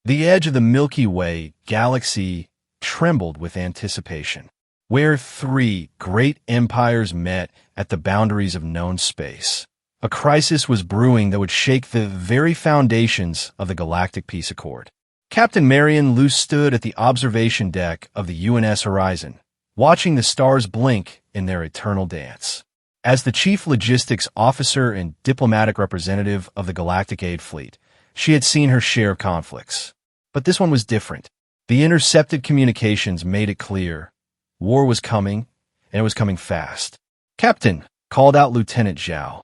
The edge of the Milky Way galaxy trembled with anticipation, where three great empires met at the boundaries of known space. A crisis was brewing that would shake the very foundations of the Galactic Peace Accord. Captain Marion Luce stood at the observation deck of the UNS Horizon, watching the stars blink in their eternal dance. As the chief logistics officer and diplomatic representative of the Galactic Aid Fleet, she had seen her share of conflicts. But this one was different. The intercepted communications made it clear. War was coming, and it was coming fast. "Captain," called out Lieutenant Zhao,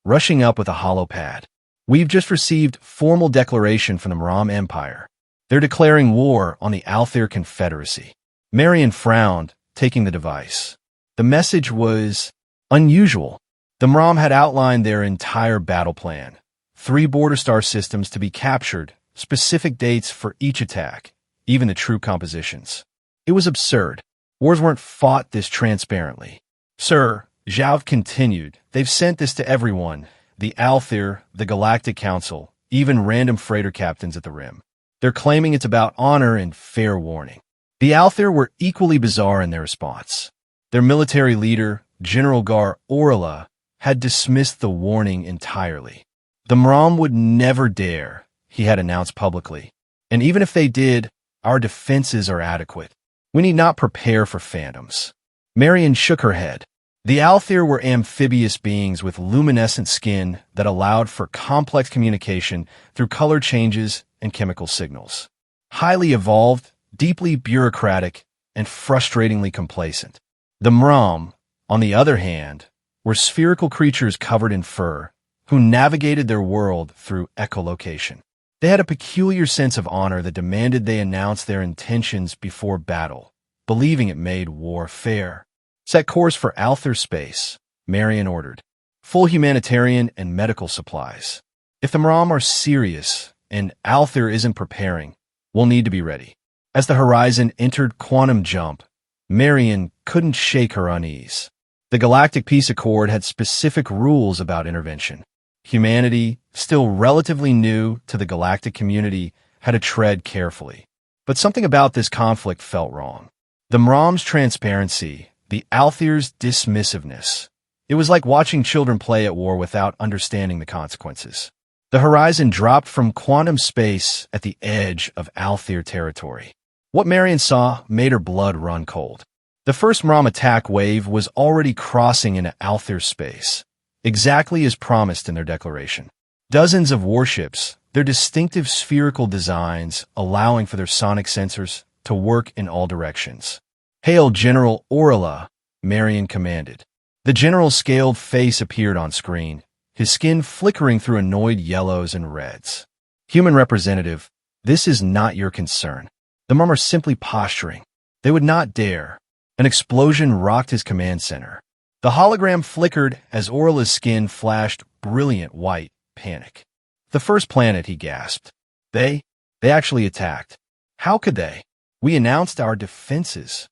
rushing up with a hollow pad. "We've just received formal declaration from the Mram Empire. They're declaring war on the Althir Confederacy." Marion frowned, taking the device. The message was unusual. The Mram had outlined their entire battle plan. 3 border star systems to be captured, specific dates for each attack, even the troop compositions. It was absurd. Wars weren't fought this transparently. "Sir," Zhao continued, "they've sent this to everyone, the Althir, the Galactic Council, even random freighter captains at the Rim. They're claiming it's about honor and fair warning." The Althir were equally bizarre in their response. Their military leader, General Gar Orla, had dismissed the warning entirely. "The Mram would never dare," he had announced publicly. "And even if they did, our defenses are adequate. We need not prepare for phantoms." Marion shook her head. The Althir were amphibious beings with luminescent skin that allowed for complex communication through color changes and chemical signals. Highly evolved, deeply bureaucratic, and frustratingly complacent. The Mram, on the other hand, were spherical creatures covered in fur, who navigated their world through echolocation. They had a peculiar sense of honor that demanded they announce their intentions before battle, believing it made war fair. "Set course for Althir space," Marion ordered. "Full humanitarian and medical supplies. If the Mram are serious and Althir isn't preparing, we'll need to be ready." As the Horizon entered quantum jump, Marion couldn't shake her unease. The Galactic Peace Accord had specific rules about intervention. Humanity, still relatively new to the galactic community, had to tread carefully. But something about this conflict felt wrong. The Mram's transparency, the Althir's dismissiveness. It was like watching children play at war without understanding the consequences. The Horizon dropped from quantum space at the edge of Althir territory. What Marion saw made her blood run cold. The first Mram attack wave was already crossing into Althir space, exactly as promised in their declaration. Dozens of warships, their distinctive spherical designs allowing for their sonic sensors to work in all directions. "Hail General Orla," Marion commanded. The general's scaled face appeared on screen, his skin flickering through annoyed yellows and reds. "Human representative, this is not your concern. The Mram are simply posturing. They would not dare." An explosion rocked his command center. The hologram flickered as Orla's skin flashed brilliant white panic. "The first planet," he gasped. They actually attacked. How could they? We announced our defenses."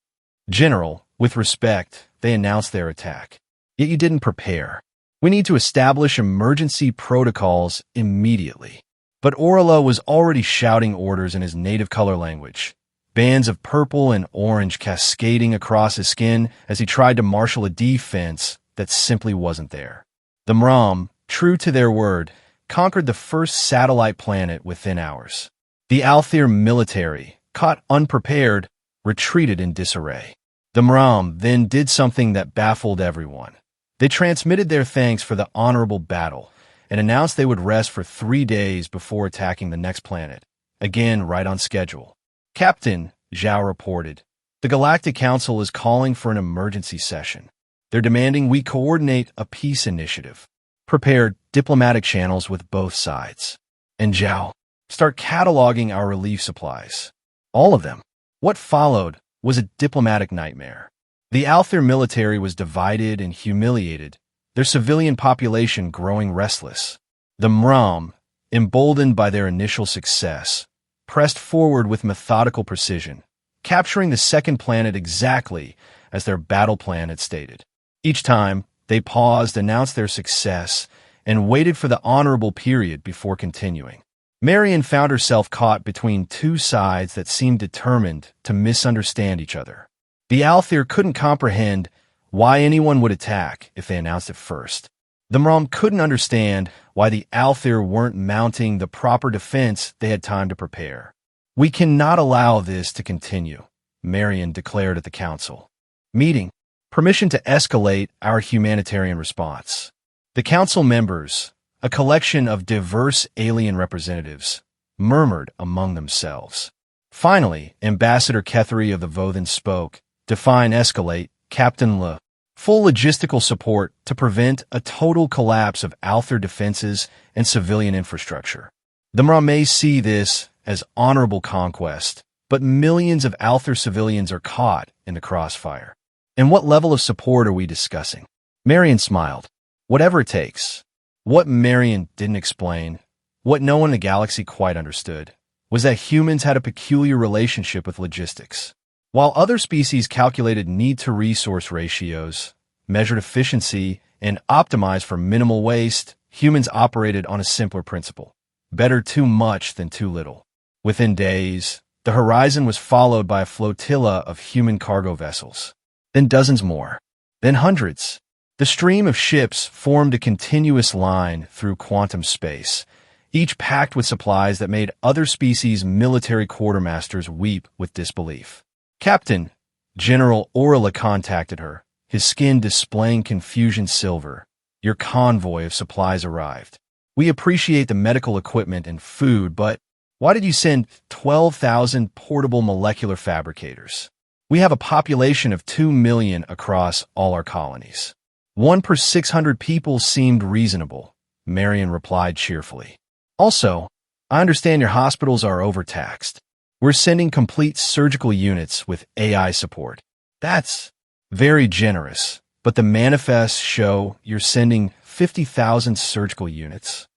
"General, with respect, they announced their attack. Yet you didn't prepare. We need to establish emergency protocols immediately." But Orla was already shouting orders in his native color language, bands of purple and orange cascading across his skin as he tried to marshal a defense that simply wasn't there. The Mram, true to their word, conquered the first satellite planet within hours. The Althir military, caught unprepared, retreated in disarray. The Mram then did something that baffled everyone. They transmitted their thanks for the honorable battle and announced they would rest for 3 days before attacking the next planet, again right on schedule. "Captain," Zhao reported, "the Galactic Council is calling for an emergency session. They're demanding we coordinate a peace initiative, prepare diplomatic channels with both sides, and Zhao, start cataloging our relief supplies. All of them." What followed was a diplomatic nightmare. The Althir military was divided and humiliated, their civilian population growing restless. The Mram, emboldened by their initial success, pressed forward with methodical precision, capturing the second planet exactly as their battle plan had stated. Each time, they paused, announced their success, and waited for the honorable period before continuing. Marion found herself caught between two sides that seemed determined to misunderstand each other. The Althir couldn't comprehend why anyone would attack if they announced it first. The Mrom couldn't understand why the Althir weren't mounting the proper defense they had time to prepare. "We cannot allow this to continue," Marion declared at the council meeting. "Permission to escalate our humanitarian response." The council members, a collection of diverse alien representatives, murmured among themselves. Finally, Ambassador Kethery of the Vothan spoke. "Define escalate, Captain Le. Full logistical support to prevent a total collapse of Althir defenses and civilian infrastructure." The Mrom may see this as honorable conquest, but millions of Althir civilians are caught in the crossfire. "And what level of support are we discussing?" Marion smiled. "Whatever it takes." What Marion didn't explain, what no one in the galaxy quite understood, was that humans had a peculiar relationship with logistics. While other species calculated need-to-resource ratios, measured efficiency, and optimized for minimal waste, humans operated on a simpler principle: better too much than too little. Within days, the horizon was followed by a flotilla of human cargo vessels. Then dozens more. Then hundreds. The stream of ships formed a continuous line through quantum space, each packed with supplies that made other species' military quartermasters weep with disbelief. "Captain," General Orla contacted her, his skin displaying confusion silver. "Your convoy of supplies arrived. We appreciate the medical equipment and food, but why did you send 12,000 portable molecular fabricators? We have a population of 2 million across all our colonies." "1 per 600 people seemed reasonable," Marion replied cheerfully. "Also, I understand your hospitals are overtaxed. We're sending complete surgical units with AI support." "That's very generous, but the manifests show you're sending 50,000 surgical units."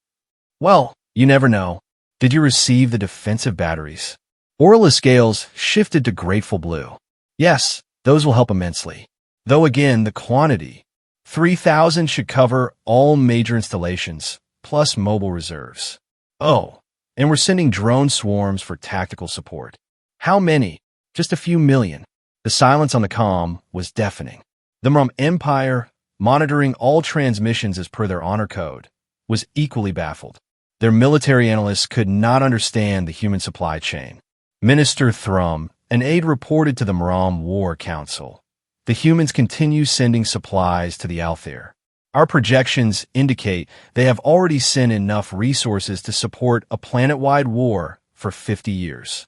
"Well, you never know. Did you receive the defensive batteries?" Orla's scales shifted to grateful blue. "Yes, those will help immensely. Though again, the quantity. 3,000 should cover all major installations, plus mobile reserves." "Oh, and we're sending drone swarms for tactical support." "How many?" "Just a few million." The silence on the comm was deafening. The Mrom Empire, monitoring all transmissions as per their honor code, was equally baffled. Their military analysts could not understand the human supply chain. Minister Thrum, an aide, reported to the Mrom War Council. "The humans continue sending supplies to the Althir. Our projections indicate they have already sent enough resources to support a planet-wide war for 50 years.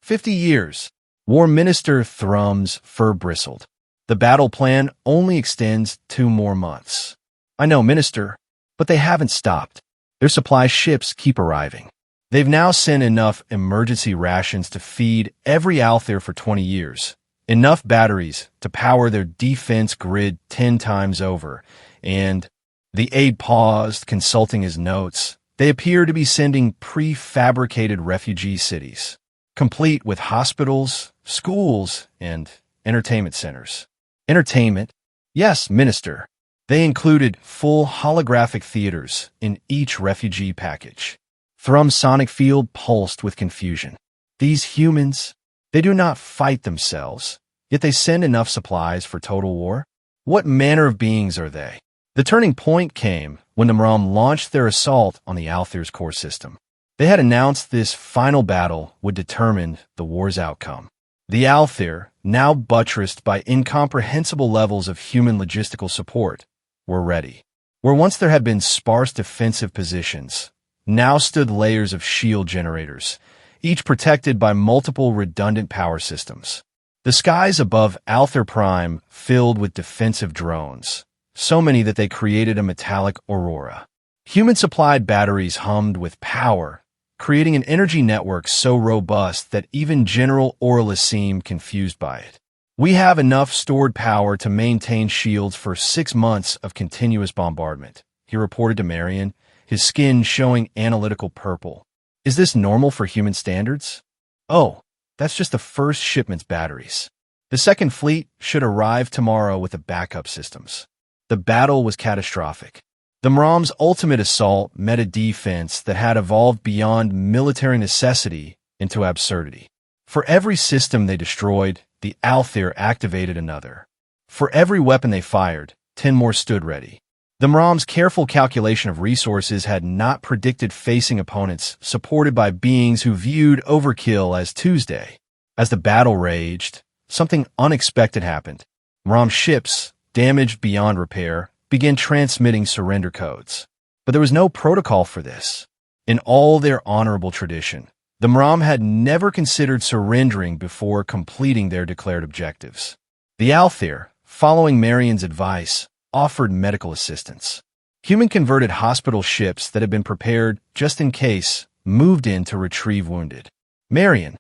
50 years! War Minister Thrum's fur bristled. "The battle plan only extends 2 more months." "I know, Minister, but they haven't stopped. Their supply ships keep arriving. They've now sent enough emergency rations to feed every Althir for 20 years. Enough batteries to power their defense grid 10 times over, and..." The aide paused, consulting his notes. "They appear to be sending prefabricated refugee cities, complete with hospitals, schools, and entertainment centers." "Entertainment?" "Yes, Minister. They included full holographic theaters in each refugee package." Thrum's sonic field pulsed with confusion. "These humans, they do not fight themselves, yet they send enough supplies for total war? What manner of beings are they?" The turning point came when the Mrom launched their assault on the Althir's core system. They had announced this final battle would determine the war's outcome. The Althir, now buttressed by incomprehensible levels of human logistical support, were ready. Where once there had been sparse defensive positions, now stood layers of shield generators, each protected by multiple redundant power systems. The skies above Althir Prime filled with defensive drones, so many that they created a metallic aurora. Human-supplied batteries hummed with power, creating an energy network so robust that even General Orla seemed confused by it. "We have enough stored power to maintain shields for 6 months of continuous bombardment," he reported to Marion, his skin showing analytical purple. "Is this normal for human standards?" "Oh, that's just the first shipment's batteries. The second fleet should arrive tomorrow with the backup systems." The battle was catastrophic. The MROM's ultimate assault met a defense that had evolved beyond military necessity into absurdity. For every system they destroyed, the Althir activated another. For every weapon they fired, 10 more stood ready. The MROM's careful calculation of resources had not predicted facing opponents supported by beings who viewed overkill as Tuesday. As the battle raged, something unexpected happened. MROM ships, damaged beyond repair, began transmitting surrender codes. But there was no protocol for this. In all their honorable tradition, the MROM had never considered surrendering before completing their declared objectives. The Althir, following Marion's advice, offered medical assistance. Human-converted hospital ships that had been prepared just in case moved in to retrieve wounded. Marion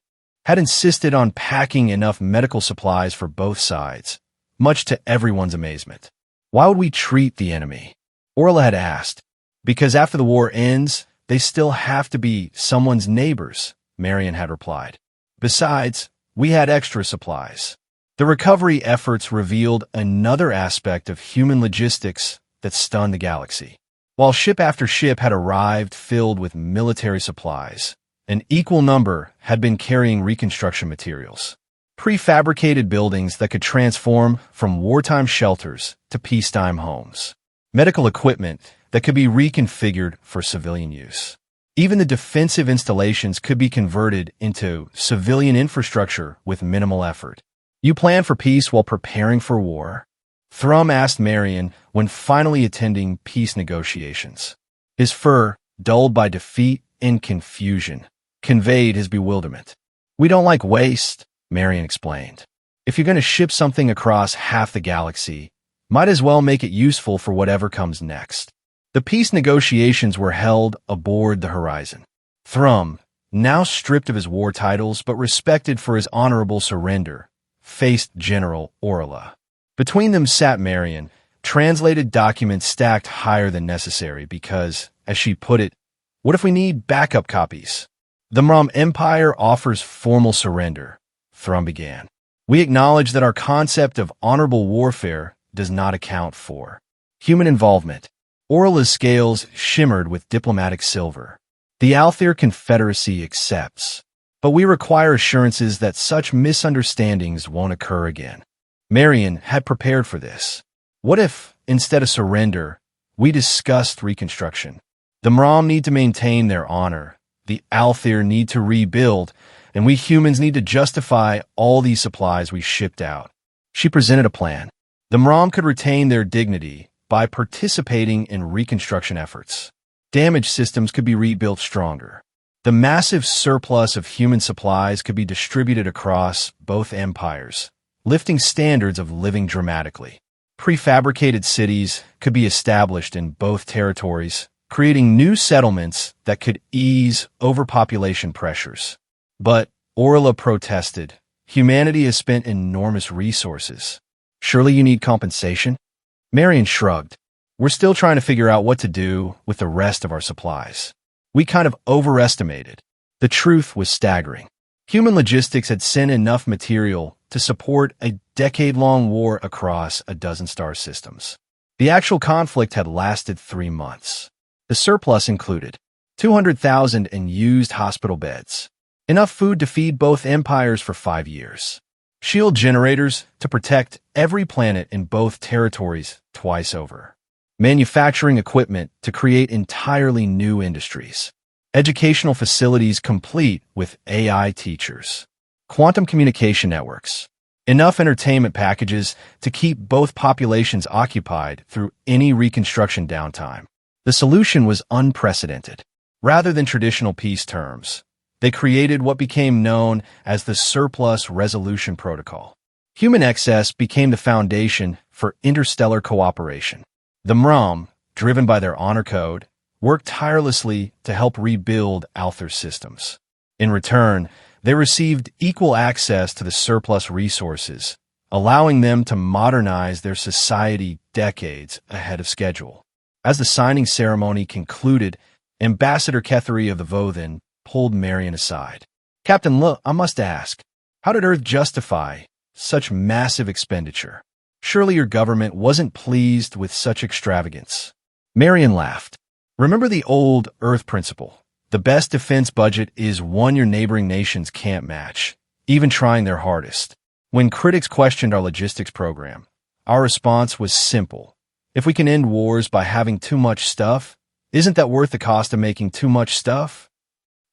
had insisted on packing enough medical supplies for both sides, much to everyone's amazement. Why would we treat the enemy? Orla had asked. Because after the war ends, they still have to be someone's neighbors, Marion had replied. Besides, we had extra supplies. The recovery efforts revealed another aspect of human logistics that stunned the galaxy. While ship after ship had arrived filled with military supplies, an equal number had been carrying reconstruction materials. Prefabricated buildings that could transform from wartime shelters to peacetime homes. Medical equipment that could be reconfigured for civilian use. Even the defensive installations could be converted into civilian infrastructure with minimal effort. You plan for peace while preparing for war? Thrum asked Marion when finally attending peace negotiations. His fur, dulled by defeat and confusion, conveyed his bewilderment. We don't like waste, Marion explained. If you're going to ship something across half the galaxy, might as well make it useful for whatever comes next. The peace negotiations were held aboard the Horizon. Thrum, now stripped of his war titles but respected for his honorable surrender, faced General Orla. Between them sat Marion, translated documents stacked higher than necessary because, as she put it, what if we need backup copies? The MROM Empire offers formal surrender, Thrum began. We acknowledge that our concept of honorable warfare does not account for human involvement. Orla's scales shimmered with diplomatic silver. The Althir Confederacy accepts, but we require assurances that such misunderstandings won't occur again. Marion had prepared for this. What if, instead of surrender, we discussed reconstruction? The MROM need to maintain their honor, the Althir need to rebuild, and we humans need to justify all these supplies we shipped out. She presented a plan. The MROM could retain their dignity by participating in reconstruction efforts. Damaged systems could be rebuilt stronger. The massive surplus of human supplies could be distributed across both empires, lifting standards of living dramatically. Prefabricated cities could be established in both territories, creating new settlements that could ease overpopulation pressures. But, Orla protested, humanity has spent enormous resources. Surely you need compensation? Marion shrugged. We're still trying to figure out what to do with the rest of our supplies. We kind of overestimated. The truth was staggering. Human logistics had sent enough material to support a decade-long war across a dozen star systems. The actual conflict had lasted 3 months. The surplus included 200,000 in used hospital beds, enough food to feed both empires for 5 years, shield generators to protect every planet in both territories twice over, manufacturing equipment to create entirely new industries, educational facilities complete with AI teachers, quantum communication networks, enough entertainment packages to keep both populations occupied through any reconstruction downtime. The solution was unprecedented. Rather than traditional peace terms, they created what became known as the Surplus Resolution Protocol. Human excess became the foundation for interstellar cooperation. The MROM, driven by their honor code, worked tirelessly to help rebuild Althir's systems. In return, they received equal access to the surplus resources, allowing them to modernize their society decades ahead of schedule. As the signing ceremony concluded, Ambassador Kethery of the Vothan pulled Marion aside. Captain Look, I must ask, how did Earth justify such massive expenditure? Surely your government wasn't pleased with such extravagance. Marion laughed. Remember the old Earth principle. The best defense budget is one your neighboring nations can't match, even trying their hardest. When critics questioned our logistics program, our response was simple. If we can end wars by having too much stuff, isn't that worth the cost of making too much stuff?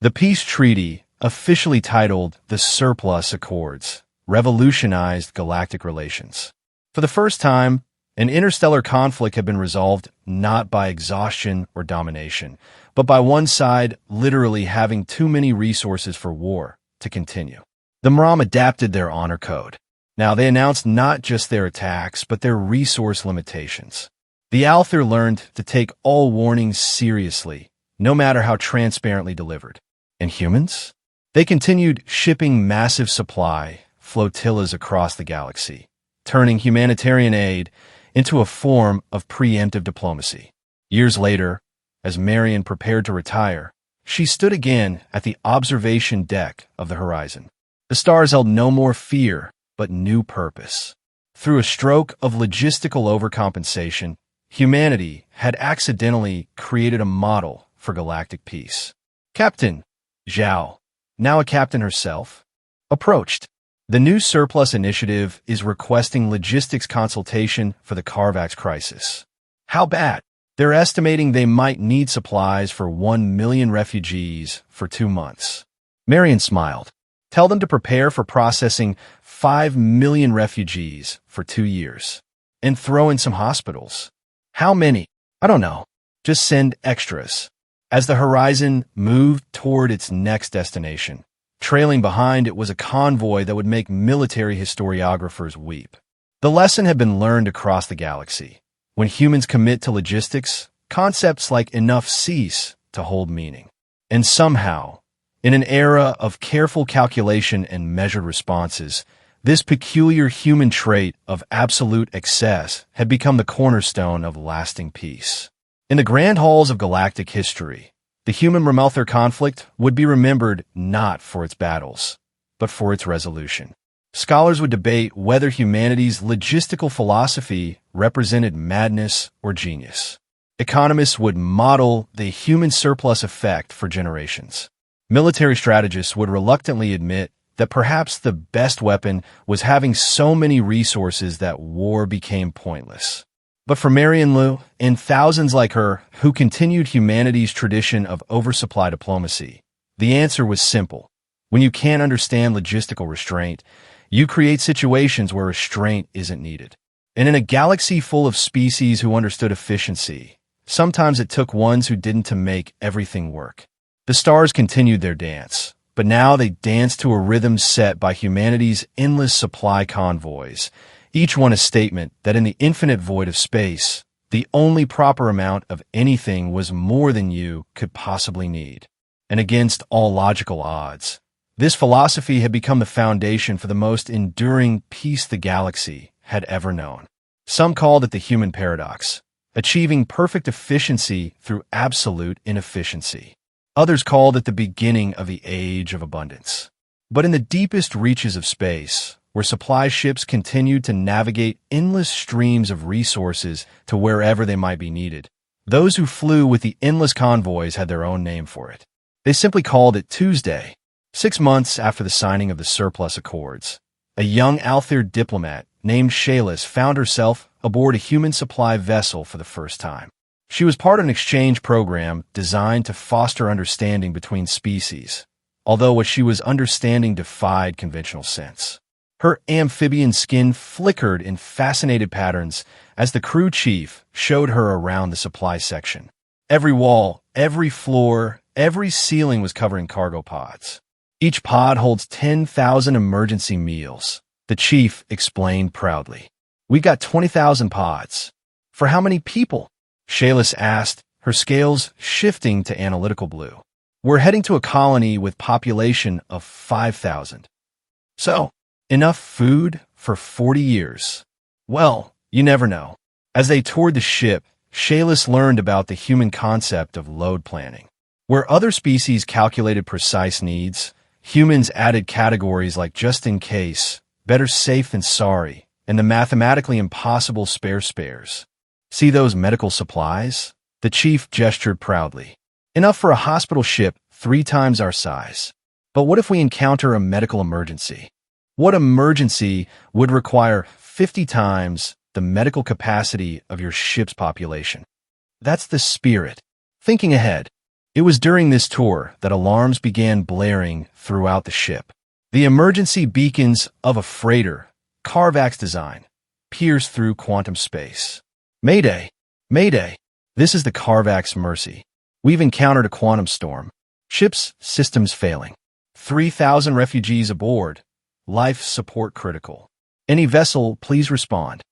The peace treaty, officially titled the Surplus Accords, revolutionized galactic relations. For the first time, an interstellar conflict had been resolved not by exhaustion or domination, but by one side literally having too many resources for war to continue. The Mram adapted their honor code. Now they announced not just their attacks, but their resource limitations. The Alther learned to take all warnings seriously, no matter how transparently delivered. And humans? They continued shipping massive supply flotillas across the galaxy, turning humanitarian aid into a form of preemptive diplomacy. Years later, as Marion prepared to retire, she stood again at the observation deck of the horizon. The stars held no more fear, but new purpose. Through a stroke of logistical overcompensation, humanity had accidentally created a model for galactic peace. Captain Zhao, now a captain herself, approached. The new surplus initiative is requesting logistics consultation for the Carvax crisis. How bad? They're estimating they might need supplies for 1 million refugees for 2 months. Marion smiled. Tell them to prepare for processing 5 million refugees for 2 years. And throw in some hospitals. How many? I don't know. Just send extras. As the horizon moved toward its next destination, trailing behind it was a convoy that would make military historiographers weep. The lesson had been learned across the galaxy. When humans commit to logistics, concepts like enough cease to hold meaning. And somehow, in an era of careful calculation and measured responses, this peculiar human trait of absolute excess had become the cornerstone of lasting peace. In the grand halls of galactic history, the human-Ramelther conflict would be remembered not for its battles, but for its resolution. Scholars would debate whether humanity's logistical philosophy represented madness or genius. Economists would model the human surplus effect for generations. Military strategists would reluctantly admit that perhaps the best weapon was having so many resources that war became pointless. But for Marion Lu, and thousands like her who continued humanity's tradition of oversupply diplomacy, the answer was simple. When you can't understand logistical restraint, you create situations where restraint isn't needed. And in a galaxy full of species who understood efficiency, sometimes it took ones who didn't to make everything work. The stars continued their dance, but now they danced to a rhythm set by humanity's endless supply convoys, each one a statement that in the infinite void of space, the only proper amount of anything was more than you could possibly need. And against all logical odds, this philosophy had become the foundation for the most enduring peace the galaxy had ever known. Some called it the human paradox, achieving perfect efficiency through absolute inefficiency. Others called it the beginning of the age of abundance. But in the deepest reaches of space, where supply ships continued to navigate endless streams of resources to wherever they might be needed, those who flew with the endless convoys had their own name for it. They simply called it Tuesday. 6 months after the signing of the Surplus Accords, a young Alther diplomat named Shalis found herself aboard a human supply vessel for the first time. She was part of an exchange program designed to foster understanding between species, although what she was understanding defied conventional sense. Her amphibian skin flickered in fascinated patterns as the crew chief showed her around the supply section. Every wall, every floor, every ceiling was covered in cargo pods. Each pod holds 10,000 emergency meals, the chief explained proudly. We got 20,000 pods. For how many people? Shalis asked, her scales shifting to analytical blue. We're heading to a colony with population of 5,000. So, enough food for 40 years. Well, you never know. As they toured the ship, Shalis learned about the human concept of load planning. Where other species calculated precise needs, humans added categories like just in case, better safe than sorry, and the mathematically impossible spares. See those medical supplies? The chief gestured proudly. Enough for a hospital ship 3 times our size. But what if we encounter a medical emergency? What emergency would require 50 times the medical capacity of your ship's population? That's the spirit. Thinking ahead, it was during this tour that alarms began blaring throughout the ship. The emergency beacons of a freighter, Carvax design, pierced through quantum space. Mayday! Mayday! This is the Carvax Mercy. We've encountered a quantum storm. Ship's systems failing. 3,000 refugees aboard. Life support critical. Any vessel, please respond.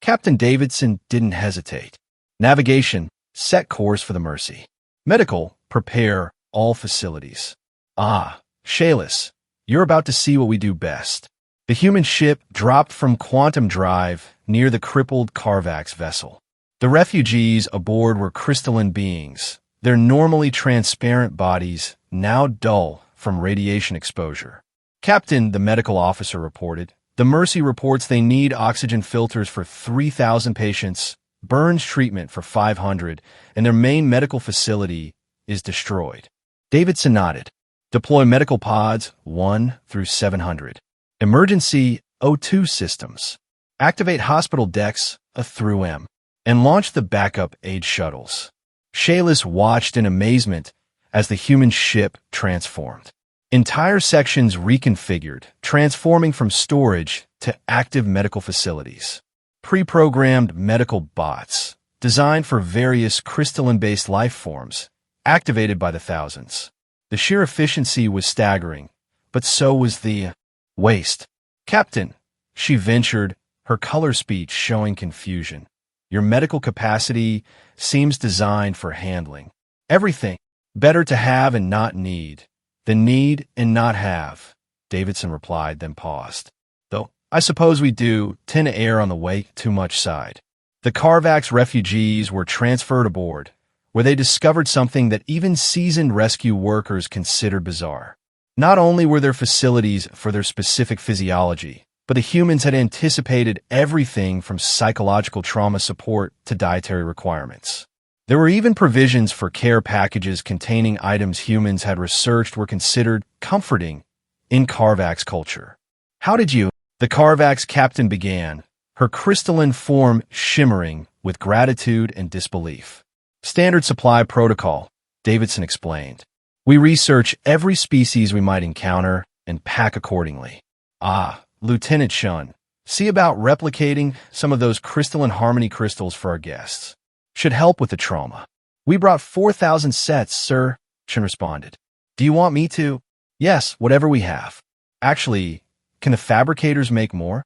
Captain Davidson didn't hesitate. Navigation, set course for the Mercy. Medical, prepare all facilities. Ah, Shayless, you're about to see what we do best. The human ship dropped from quantum drive near the crippled Carvax vessel. The refugees aboard were crystalline beings, their normally transparent bodies now dull from radiation exposure. Captain, the medical officer reported, the Mercy reports they need oxygen filters for 3,000 patients, burns treatment for 500, and their main medical facility is destroyed. Davidson nodded. Deploy medical pods 1 through 700. Emergency O2 systems. Activate hospital decks A through M. And launch the backup aid shuttles. Shayless watched in amazement as the human ship transformed. Entire sections reconfigured, transforming from storage to active medical facilities. Pre-programmed medical bots, designed for various crystalline-based life forms, activated by the thousands. The sheer efficiency was staggering, but so was the waste. Captain, she ventured, her color speech showing confusion. Your medical capacity seems designed for handling everything. Better to have and not need than need and not have, Davidson replied, then paused. Though, I suppose we do tend to err on the way too much side. The Carvax refugees were transferred aboard, where they discovered something that even seasoned rescue workers considered bizarre. Not only were there facilities for their specific physiology, but the humans had anticipated everything from psychological trauma support to dietary requirements. There were even provisions for care packages containing items humans had researched were considered comforting in Carvax culture. How did you? The Carvax captain began, her crystalline form shimmering with gratitude and disbelief. Standard supply protocol, Davidson explained. We research every species we might encounter and pack accordingly. Ah, Lieutenant Shun, see about replicating some of those crystalline harmony crystals for our guests. Should help with the trauma. We brought 4,000 sets, sir, Shun responded. Do you want me to? Yes, whatever we have. Actually, can the fabricators make more?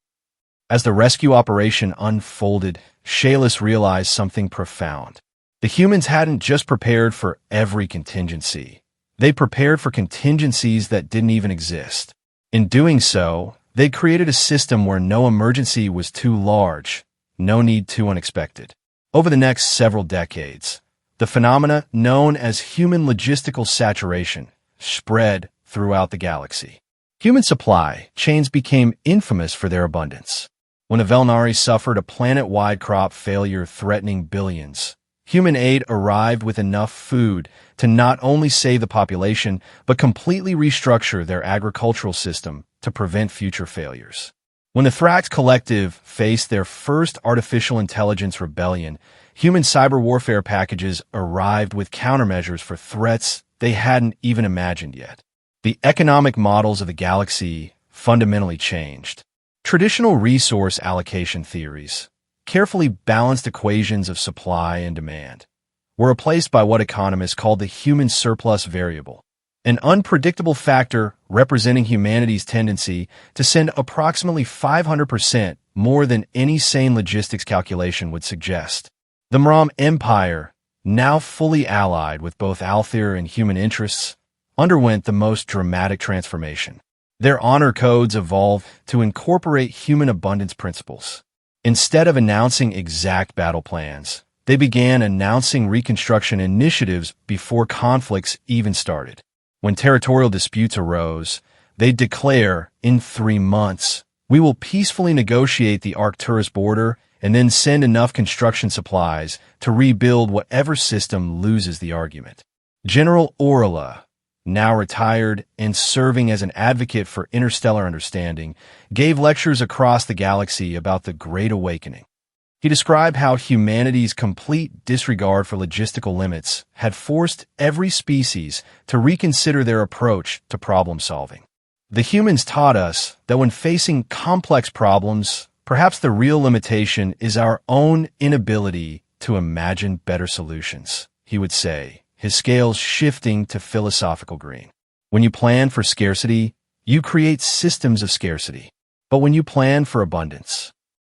As the rescue operation unfolded, Shayless realized something profound. The humans hadn't just prepared for every contingency. They prepared for contingencies that didn't even exist. In doing so, they created a system where no emergency was too large, no need too unexpected. Over the next several decades, the phenomena known as human logistical saturation spread throughout the galaxy. Human supply chains became infamous for their abundance. When the Velnari suffered a planet-wide crop failure threatening billions, human aid arrived with enough food to not only save the population, but completely restructure their agricultural system to prevent future failures. When the Thrax Collective faced their first artificial intelligence rebellion, human cyber warfare packages arrived with countermeasures for threats they hadn't even imagined yet. The economic models of the galaxy fundamentally changed. Traditional resource allocation theories, carefully balanced equations of supply and demand, were replaced by what economists call the human surplus variable, an unpredictable factor representing humanity's tendency to send approximately 500% more than any sane logistics calculation would suggest. The Mram Empire, now fully allied with both Althir and human interests, underwent the most dramatic transformation. Their honor codes evolved to incorporate human abundance principles. Instead of announcing exact battle plans, they began announcing reconstruction initiatives before conflicts even started. When territorial disputes arose, they'd declare, in 3 months, we will peacefully negotiate the Arcturus border and then send enough construction supplies to rebuild whatever system loses the argument. General Orla, now retired and serving as an advocate for interstellar understanding, gave lectures across the galaxy about the Great Awakening. He described how humanity's complete disregard for logistical limits had forced every species to reconsider their approach to problem solving. The humans taught us that when facing complex problems, perhaps the real limitation is our own inability to imagine better solutions, he would say, his scales shifting to philosophical green. When you plan for scarcity, you create systems of scarcity. But when you plan for abundance,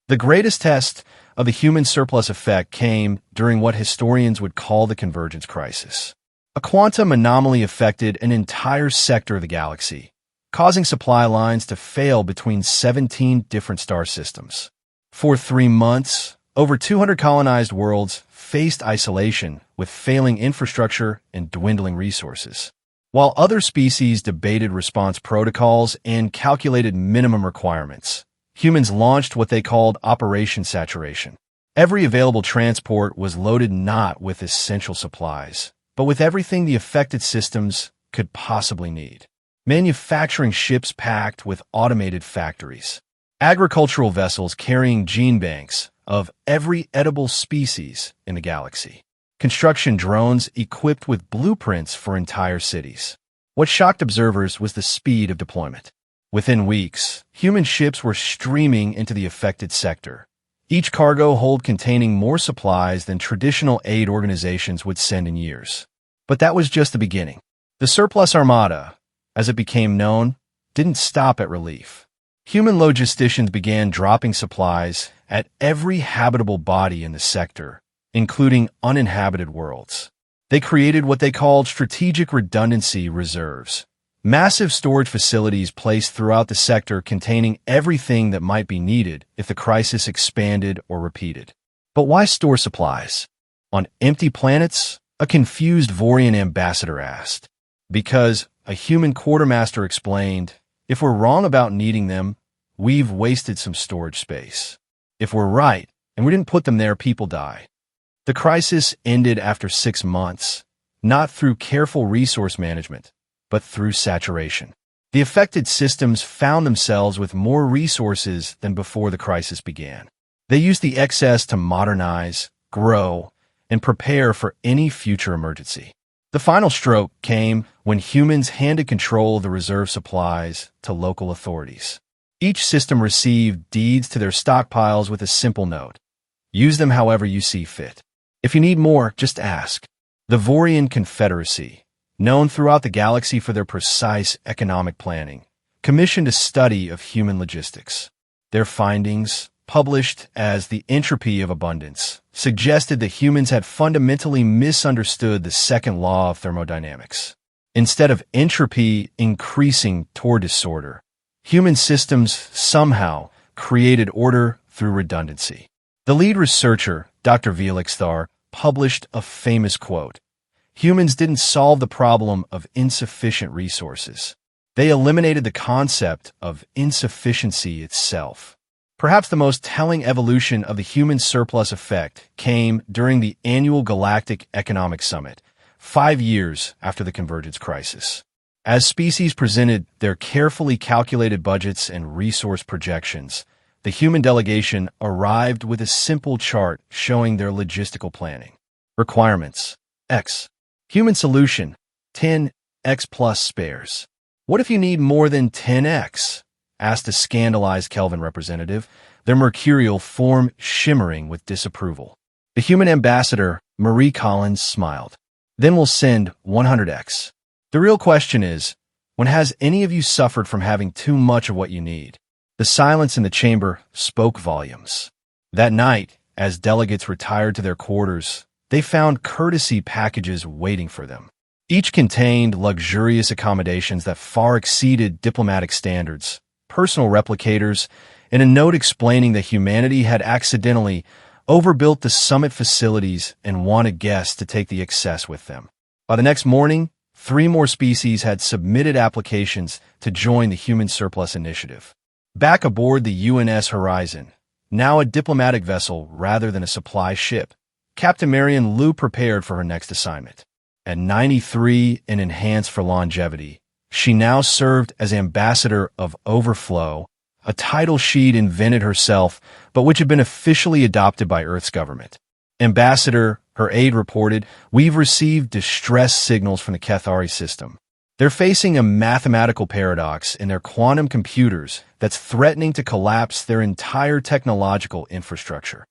the greatest test of the human surplus effect came during what historians would call the convergence crisis. A quantum anomaly affected an entire sector of the galaxy, causing supply lines to fail between 17 different star systems. For 3 months, over 200 colonized worlds faced isolation with failing infrastructure and dwindling resources. While other species debated response protocols and calculated minimum requirements, humans launched what they called Operation Saturation. Every available transport was loaded not with essential supplies, but with everything the affected systems could possibly need. Manufacturing ships packed with automated factories, agricultural vessels carrying gene banks of every edible species in the galaxy, construction drones equipped with blueprints for entire cities. What shocked observers was the speed of deployment. Within weeks, human ships were streaming into the affected sector, each cargo hold containing more supplies than traditional aid organizations would send in years. But that was just the beginning. The Surplus Armada, as it became known, didn't stop at relief. Human logisticians began dropping supplies at every habitable body in the sector, including uninhabited worlds. They created what they called strategic redundancy reserves, massive storage facilities placed throughout the sector containing everything that might be needed if the crisis expanded or repeated. But why store supplies on empty planets? A confused Vorian ambassador asked. Because, a human quartermaster explained, if we're wrong about needing them, we've wasted some storage space. If we're right, and we didn't put them there, people die. The crisis ended after 6 months, not through careful resource management, but through saturation. The affected systems found themselves with more resources than before the crisis began. They used the excess to modernize, grow, and prepare for any future emergency. The final stroke came when humans handed control of the reserve supplies to local authorities. Each system received deeds to their stockpiles with a simple note: use them however you see fit. If you need more, just ask. The Vorian Confederacy, known throughout the galaxy for their precise economic planning, commissioned a study of human logistics. Their findings, published as The Entropy of Abundance, suggested that humans had fundamentally misunderstood the second law of thermodynamics. Instead of entropy increasing toward disorder, human systems somehow created order through redundancy. The lead researcher, Dr. Felix, published a famous quote: "Humans didn't solve the problem of insufficient resources. They eliminated the concept of insufficiency itself." Perhaps the most telling evolution of the human surplus effect came during the annual Galactic Economic Summit, 5 years after the convergence crisis. As species presented their carefully calculated budgets and resource projections, the human delegation arrived with a simple chart showing their logistical planning. Requirements: X. Human solution: 10x plus spares. What if you need more than 10x? Asked a scandalized Kelvin representative, their mercurial form shimmering with disapproval. The human ambassador, Marie Collins, smiled. Then we'll send 100x. The real question is, when has any of you suffered from having too much of what you need? The silence in the chamber spoke volumes. That night, as delegates retired to their quarters, they found courtesy packages waiting for them. Each contained luxurious accommodations that far exceeded diplomatic standards, personal replicators, and a note explaining that humanity had accidentally overbuilt the summit facilities and wanted guests to take the excess with them. By the next morning, 3 more species had submitted applications to join the Human Surplus Initiative. Back aboard the UNS Horizon, now a diplomatic vessel rather than a supply ship, Captain Marion Liu prepared for her next assignment. At 93 and enhanced for longevity, she now served as Ambassador of Overflow, a title she'd invented herself, but which had been officially adopted by Earth's government. Ambassador, her aide reported, we've received distress signals from the Cathari system. They're facing a mathematical paradox in their quantum computers that's threatening to collapse their entire technological infrastructure.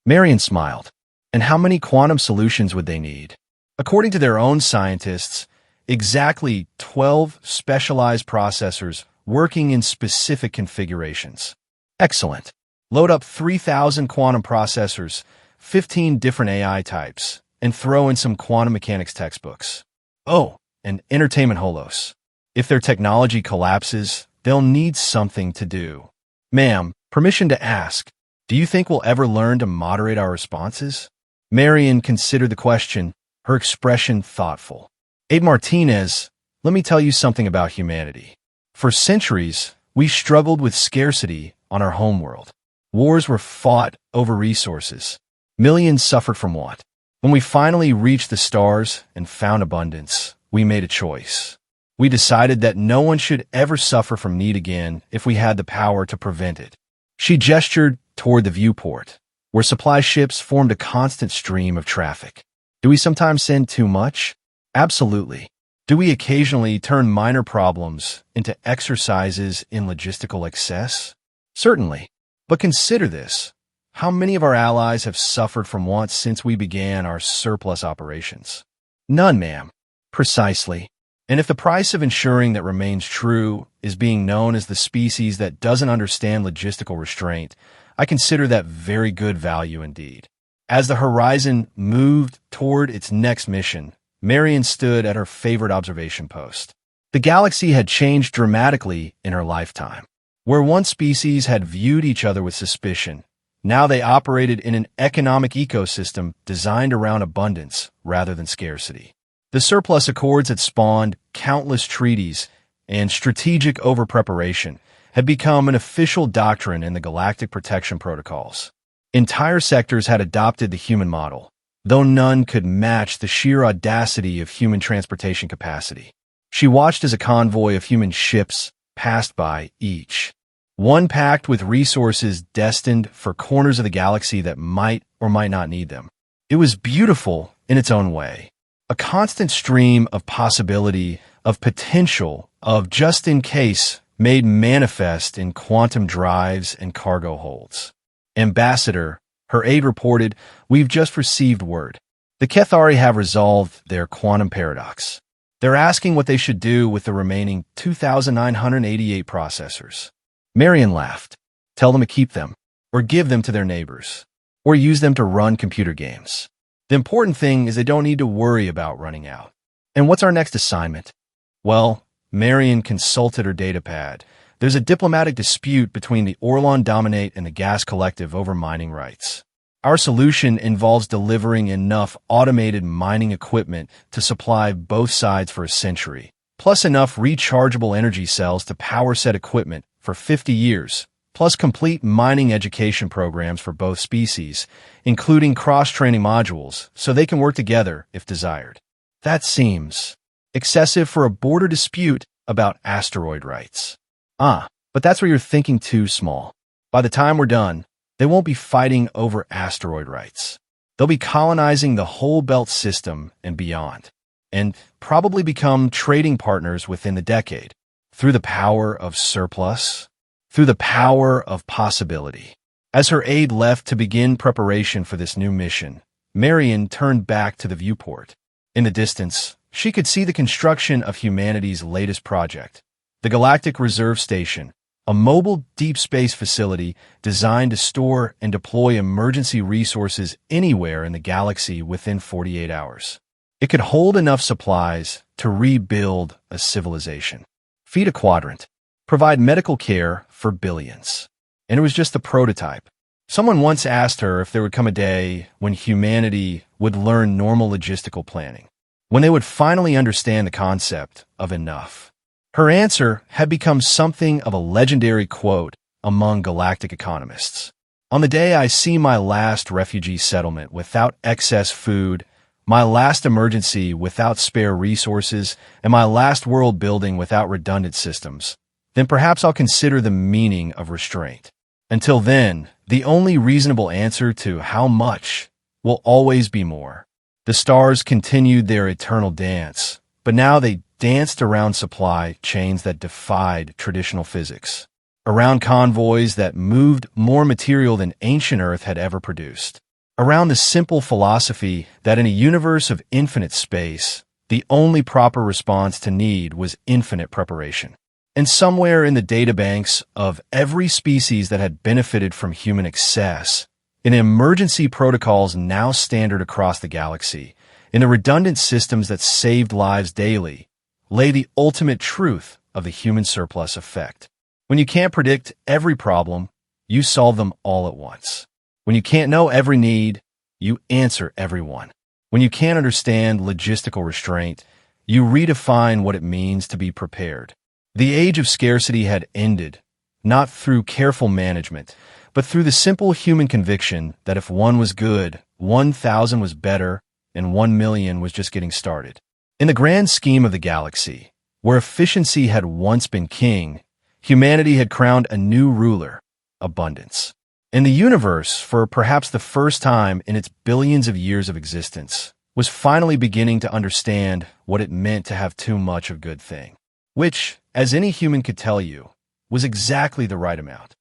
Marion smiled. And how many quantum solutions would they need? According to their own scientists, exactly 12 specialized processors working in specific configurations. Excellent. Load up 3,000 quantum processors, 15 different AI types, and throw in some quantum mechanics textbooks. Oh, and entertainment holos. If their technology collapses, they'll need something to do. Ma'am, permission to ask, do you think we'll ever learn to moderate our responses? Marion considered the question, her expression thoughtful. Aide Martinez, let me tell you something about humanity. For centuries, we struggled with scarcity on our homeworld. Wars were fought over resources. Millions suffered from want. When we finally reached the stars and found abundance, we made a choice. We decided that no one should ever suffer from need again if we had the power to prevent it. She gestured toward the viewport, where supply ships formed a constant stream of traffic. Do we sometimes send too much? Absolutely. Do we occasionally turn minor problems into exercises in logistical excess? Certainly. But consider this. How many of our allies have suffered from want since we began our surplus operations? None, ma'am. Precisely. And if the price of ensuring that remains true is being known as the species that doesn't understand logistical restraint, I consider that very good value indeed. As the Horizon moved toward its next mission, Marion stood at her favorite observation post. The galaxy had changed dramatically in her lifetime. Where one species had viewed each other with suspicion, now they operated in an economic ecosystem designed around abundance rather than scarcity. The surplus accords had spawned countless treaties, and strategic overpreparation had become an official doctrine in the galactic protection protocols. Entire sectors had adopted the human model, though none could match the sheer audacity of human transportation capacity. She watched as a convoy of human ships passed by, each one packed with resources destined for corners of the galaxy that might or might not need them. It was beautiful in its own way. A constant stream of possibility, of potential, of just in case, made manifest in quantum drives and cargo holds. Ambassador, her aide reported, we've just received word. The Cathari have resolved their quantum paradox. They're asking what they should do with the remaining 2,988 processors. Marion laughed. Tell them to keep them, or give them to their neighbors, or use them to run computer games. The important thing is they don't need to worry about running out. And what's our next assignment? Well, Marion consulted her datapad. There's a diplomatic dispute between the Orlon Dominate and the Gas Collective over mining rights. Our solution involves delivering enough automated mining equipment to supply both sides for a century, plus enough rechargeable energy cells to power said equipment for 50 years, plus complete mining education programs for both species, including cross-training modules, so they can work together if desired. That seems excessive for a border dispute about asteroid rights. But that's where you're thinking too small. By the time we're done, they won't be fighting over asteroid rights. They'll be colonizing the whole belt system and beyond, and probably become trading partners within the decade, through the power of surplus, through the power of possibility. As her aide left to begin preparation for this new mission, Marion turned back to the viewport. In the distance, she could see the construction of humanity's latest project, the Galactic Reserve Station, a mobile deep space facility designed to store and deploy emergency resources anywhere in the galaxy within 48 hours. It could hold enough supplies to rebuild a civilization, feed a quadrant, provide medical care for billions. And it was just the prototype. Someone once asked her if there would come a day when humanity would learn normal logistical planning, when they would finally understand the concept of enough. Her answer had become something of a legendary quote among galactic economists. On the day I see my last refugee settlement without excess food, my last emergency without spare resources, and my last world building without redundant systems, then perhaps I'll consider the meaning of restraint. Until then, the only reasonable answer to how much will always be more. The stars continued their eternal dance, but now they danced around supply chains that defied traditional physics, around convoys that moved more material than ancient Earth had ever produced, around the simple philosophy that in a universe of infinite space, the only proper response to need was infinite preparation. And somewhere in the databanks of every species that had benefited from human excess, in emergency protocols now standard across the galaxy, in the redundant systems that saved lives daily, lay the ultimate truth of the human surplus effect. When you can't predict every problem, you solve them all at once. When you can't know every need, you answer every one. When you can't understand logistical restraint, you redefine what it means to be prepared. The age of scarcity had ended, not through careful management, but through the simple human conviction that if 1 was good, 1,000 was better, and 1,000,000 was just getting started. In the grand scheme of the galaxy, where efficiency had once been king, humanity had crowned a new ruler, abundance. In the universe, for perhaps the first time in its billions of years of existence, was finally beginning to understand what it meant to have too much of good thing, which, as any human could tell you, was exactly the right amount.